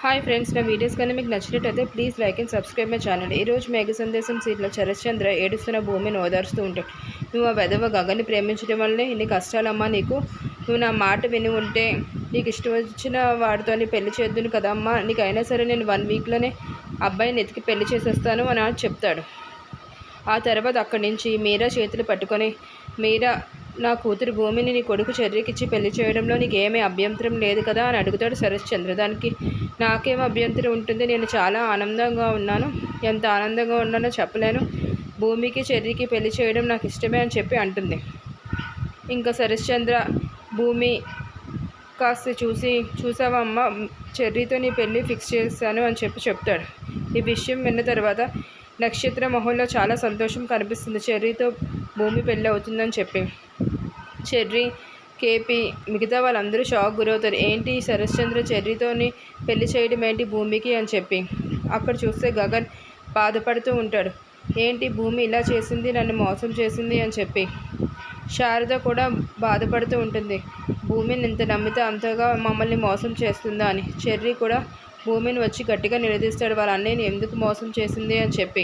Hi friends, నా videos కానీ మీకు నచ్చినట్టయితే please like and subscribe my channel. ఈరోజు మేఘ సందేశం సీట్లో శరత్చంద్ర ఏడుస్తున్న భూమిని ఓదారుస్తూ ఉంటాడు. నువ్వు ఆ వెధవ గగన్ని ప్రేమించడం వల్లనే ఇన్ని కష్టాలమ్మా నీకు. నువ్వు నా మాట విని ఉంటే నీకు ఇష్టం వచ్చిన వాడితోని పెళ్లి చేద్దును కదమ్మా. నీకైనా సరే నేను 1 వీక్లోనే అబ్బాయిని ఎతికి పెళ్లి చేసేస్తాను అని చెప్తాడు. ఆ తర్వాత అక్కడి నుంచి మీరా చేతులు పట్టుకొని, మీరా నా కూతురు భూమిని నీ కొడుకు చెర్రీకిచ్చి పెళ్లి చేయడంలో నీకేమీ అభ్యంతరం లేదు కదా అని అడుగుతాడు శరత్చంద్ర. దానికి నాకేం అభ్యంతరం ఉంటుంది, నేను చాలా ఆనందంగా ఉన్నాను, ఎంత ఆనందంగా ఉన్నానో చెప్పలేను, భూమికి చెర్రీకి పెళ్లి చేయడం నాకు ఇష్టమే అని చెప్పి అంటుంది. ఇంకా శరత్చంద్ర భూమి కాస్త చూసావా అమ్మ, చెర్రీతో నీ పెళ్ళి ఫిక్స్ చేశాను అని చెప్తాడు. ఈ విషయం విన్న తర్వాత నక్షత్ర మొహంలో చాలా సంతోషం కనిపిస్తుంది. చెర్రీతో భూమి పెళ్ళి అవుతుందని చెప్పి చెర్రీ, కేపీ మిగతా వాళ్ళందరూ షాక్ గురవుతారు. ఏంటి శరత్చంద్ర చెర్రీతోని పెళ్లి చేయడం ఏంటి భూమికి అని చెప్పి. అక్కడ చూస్తే గగన్ బాధపడుతూ ఉంటాడు. ఏంటి భూమి ఇలా చేసింది, నన్ను మోసం చేసింది అని చెప్పి. శారద కూడా బాధపడుతూ ఉంటుంది. భూమిని ఇంత నమ్మితే అంతగా మమ్మల్ని మోసం చేస్తుందా అని. చెర్రీ కూడా భూమిని వచ్చి గట్టిగా నిలదీస్తాడు, వాళ్ళ అన్నయ్యని ఎందుకు మోసం చేసింది అని చెప్పి.